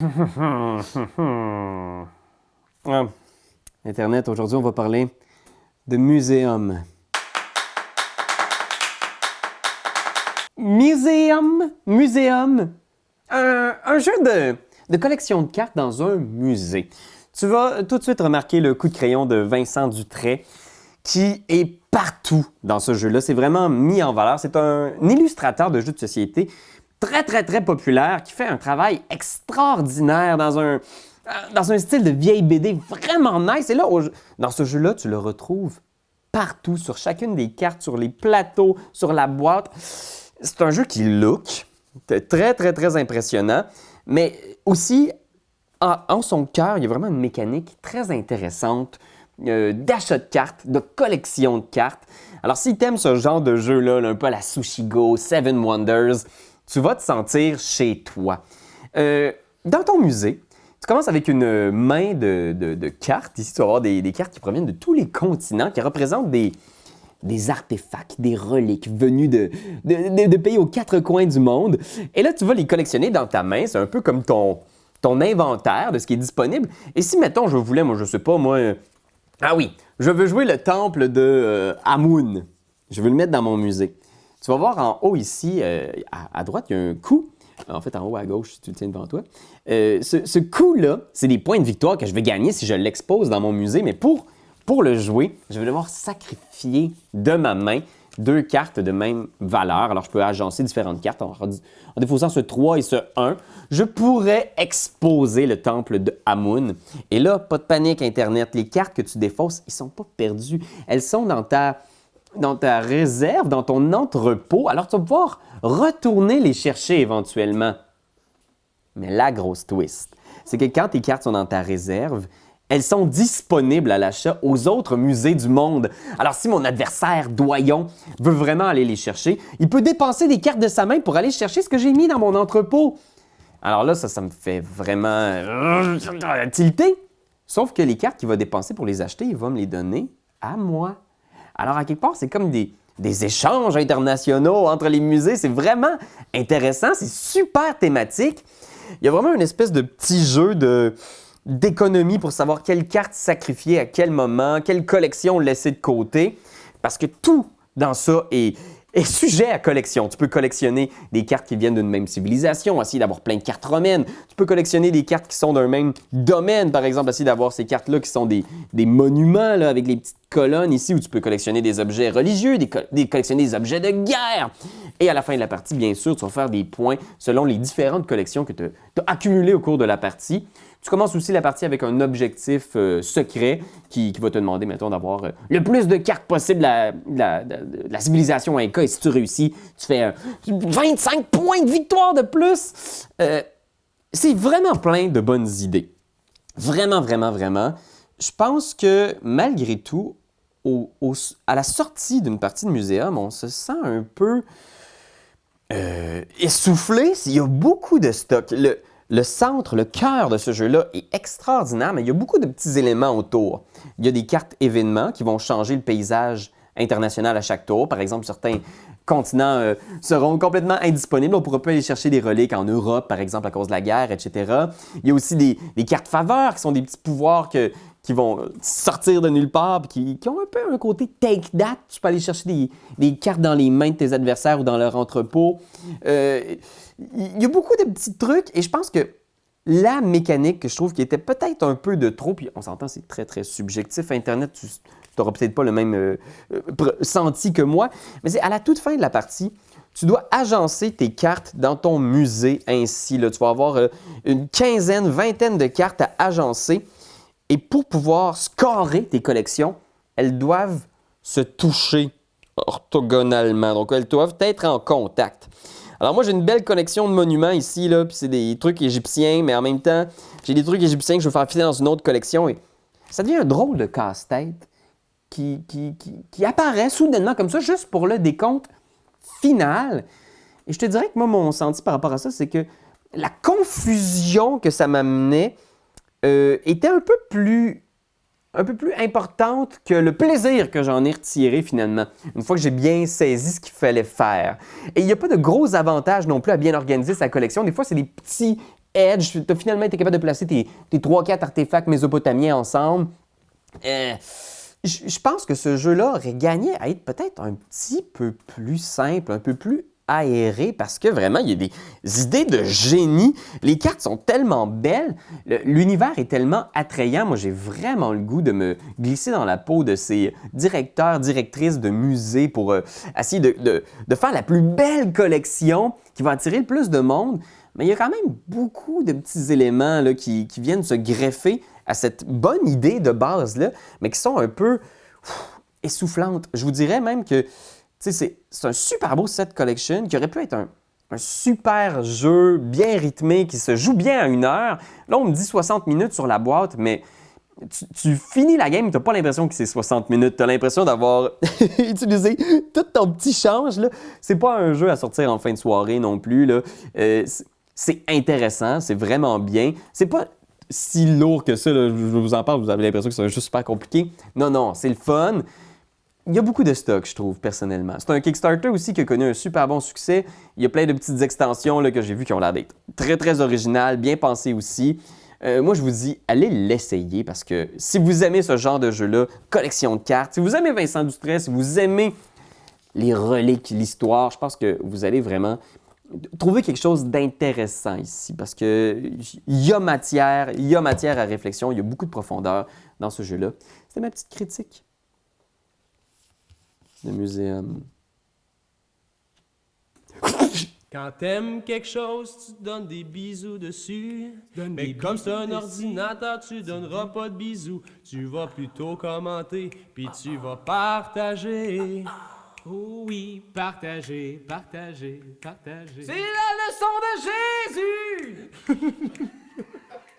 Ah, Internet, aujourd'hui, on va parler de muséum. Muséum. Un jeu de collection de cartes dans un musée. Tu vas tout de suite remarquer le coup de crayon de Vincent Dutrait qui est partout dans ce jeu-là. C'est vraiment mis en valeur. C'est un illustrateur de jeux de société très populaire qui fait un travail extraordinaire dans un style de vieille BD vraiment nice. Et là, dans ce jeu-là, tu le retrouves partout, sur chacune des cartes, sur les plateaux, sur la boîte. C'est un jeu qui look très impressionnant, mais aussi, en son cœur, il y a vraiment une mécanique très intéressante d'achat de cartes, de collection de cartes. Alors, si tu aimes ce genre de jeu-là, un peu à la Sushi Go, Seven Wonders, tu vas te sentir chez toi. Dans ton musée, tu commences avec une main de cartes. Ici, tu vas avoir des cartes qui proviennent de tous les continents, qui représentent des artefacts, des reliques venus de pays aux quatre coins du monde. Et là, tu vas les collectionner dans ta main. C'est un peu comme ton inventaire de ce qui est disponible. Et si, mettons, je voulais, moi, je sais pas, moi... je veux jouer le temple de Amun. Je veux le mettre dans mon musée. Tu vas voir en haut ici, à droite, il y a un coup. En fait, en haut à gauche, si tu le tiens devant toi. Ce coup-là, c'est des points de victoire que je vais gagner si je l'expose dans mon musée. Mais pour le jouer, je vais devoir sacrifier de ma main 2 cartes de même valeur. Alors, je peux agencer différentes cartes en défaussant ce 3 et ce 1. Je pourrais exposer le temple de Amun. Et là, pas de panique, Internet. Les cartes que tu défausses, ils ne sont pas perdues. Elles sont dans ta réserve, dans ton entrepôt. Alors, tu vas pouvoir retourner les chercher éventuellement. Mais la grosse twist, c'est que quand tes cartes sont dans ta réserve, elles sont disponibles à l'achat aux autres musées du monde. Alors, si mon adversaire doyon veut vraiment aller les chercher, il peut dépenser des cartes de sa main pour aller chercher ce que j'ai mis dans mon entrepôt. Alors là, ça me fait vraiment tilter. Sauf que les cartes qu'il va dépenser pour les acheter, il va me les donner à moi. Alors, à quelque part, c'est comme des échanges internationaux entre les musées. C'est vraiment intéressant, c'est super thématique. Il y a vraiment une espèce de petit jeu d'économie pour savoir quelle carte sacrifier à quel moment, quelle collection laisser de côté. Parce que tout dans ça est sujet à collection. Tu peux collectionner des cartes qui viennent d'une même civilisation, essayer d'avoir plein de cartes romaines. Tu peux collectionner des cartes qui sont d'un même domaine, par exemple, essayer d'avoir ces cartes-là qui sont des monuments là, avec les petites colonnes ici, où tu peux collectionner des objets religieux, collectionner des objets de guerre. Et à la fin de la partie, bien sûr, tu vas faire des points selon les différentes collections que tu as accumulées au cours de la partie. Tu commences aussi la partie avec un objectif secret qui va te demander, mettons, d'avoir le plus de cartes possible de la civilisation Inca. Et si tu réussis, tu fais 25 points de victoire de plus. C'est vraiment plein de bonnes idées. Vraiment. Je pense que malgré tout, à la sortie d'une partie de muséum, on se sent un peu essoufflé. Il y a beaucoup de stock. Le centre, le cœur de ce jeu-là est extraordinaire, mais il y a beaucoup de petits éléments autour. Il y a des cartes événements qui vont changer le paysage international à chaque tour. Par exemple, certains continents seront complètement indisponibles. On ne pourra pas aller chercher des reliques en Europe, par exemple, à cause de la guerre, etc. Il y a aussi des cartes faveurs qui sont des petits pouvoirs qui vont sortir de nulle part et qui ont un peu un côté take that. Tu peux aller chercher des cartes dans les mains de tes adversaires ou dans leur entrepôt. Il y a beaucoup de petits trucs et je pense que la mécanique que je trouve qui était peut-être un peu de trop, puis on s'entend, c'est très subjectif. Internet, tu n'auras peut-être pas le même senti que moi, mais c'est à la toute fin de la partie, tu dois agencer tes cartes dans ton musée ainsi. Là, tu vas avoir une quinzaine, vingtaine de cartes à agencer et pour pouvoir scorer tes collections, elles doivent se toucher orthogonalement. Donc, elles doivent être en contact. Alors moi, j'ai une belle collection de monuments ici, là, puis c'est des trucs égyptiens, mais en même temps, j'ai des trucs égyptiens que je veux faire filer dans une autre collection. Et ça devient un drôle de casse-tête qui apparaît soudainement comme ça, juste pour le décompte final. Et je te dirais que moi, mon senti par rapport à ça, c'est que la confusion que ça m'amenait était un peu plus importante que le plaisir que j'en ai retiré finalement, une fois que j'ai bien saisi ce qu'il fallait faire. Et il n'y a pas de gros avantages non plus à bien organiser sa collection. Des fois, c'est des petits edge. Tu as finalement été capable de placer tes 3-4 artefacts mésopotamiens ensemble. Je pense que ce jeu-là aurait gagné à être peut-être un petit peu plus simple, un peu plus aéré, parce que vraiment, il y a des idées de génie. Les cartes sont tellement belles, l'univers est tellement attrayant. Moi, j'ai vraiment le goût de me glisser dans la peau de ces directeurs, directrices de musées pour essayer de faire la plus belle collection qui va attirer le plus de monde. Mais il y a quand même beaucoup de petits éléments là, qui viennent se greffer à cette bonne idée de base-là, mais qui sont un peu essoufflantes. Je vous dirais même que c'est un super beau set collection qui aurait pu être un super jeu bien rythmé qui se joue bien à 1 heure. Là, on me dit 60 minutes sur la boîte, mais tu finis la game, tu n'as pas l'impression que c'est 60 minutes. Tu as l'impression d'avoir utilisé tout ton petit change. C'est pas un jeu à sortir en fin de soirée non plus. Là. C'est intéressant, c'est vraiment bien. C'est pas si lourd que ça. Là. Je vous en parle, vous avez l'impression que c'est un jeu super compliqué. Non, c'est le fun. Il y a beaucoup de stock, je trouve, personnellement. C'est un Kickstarter aussi qui a connu un super bon succès. Il y a plein de petites extensions là, que j'ai vues qui ont l'air d'être très, très originales, bien pensées aussi. Moi, je vous dis, allez l'essayer parce que si vous aimez ce genre de jeu-là, collection de cartes, si vous aimez Vincent Dutrait, si vous aimez les reliques, l'histoire, je pense que vous allez vraiment trouver quelque chose d'intéressant ici parce qu'il y a matière à réflexion, il y a beaucoup de profondeur dans ce jeu-là. C'était ma petite critique de muséum. Quand t'aimes quelque chose, tu donnes des bisous dessus. Mais comme c'est un ordinateur, tu donneras pas de bisous. Tu vas plutôt commenter, puis tu vas partager. Oh oui, partager, partager, partager. C'est la leçon de Jésus!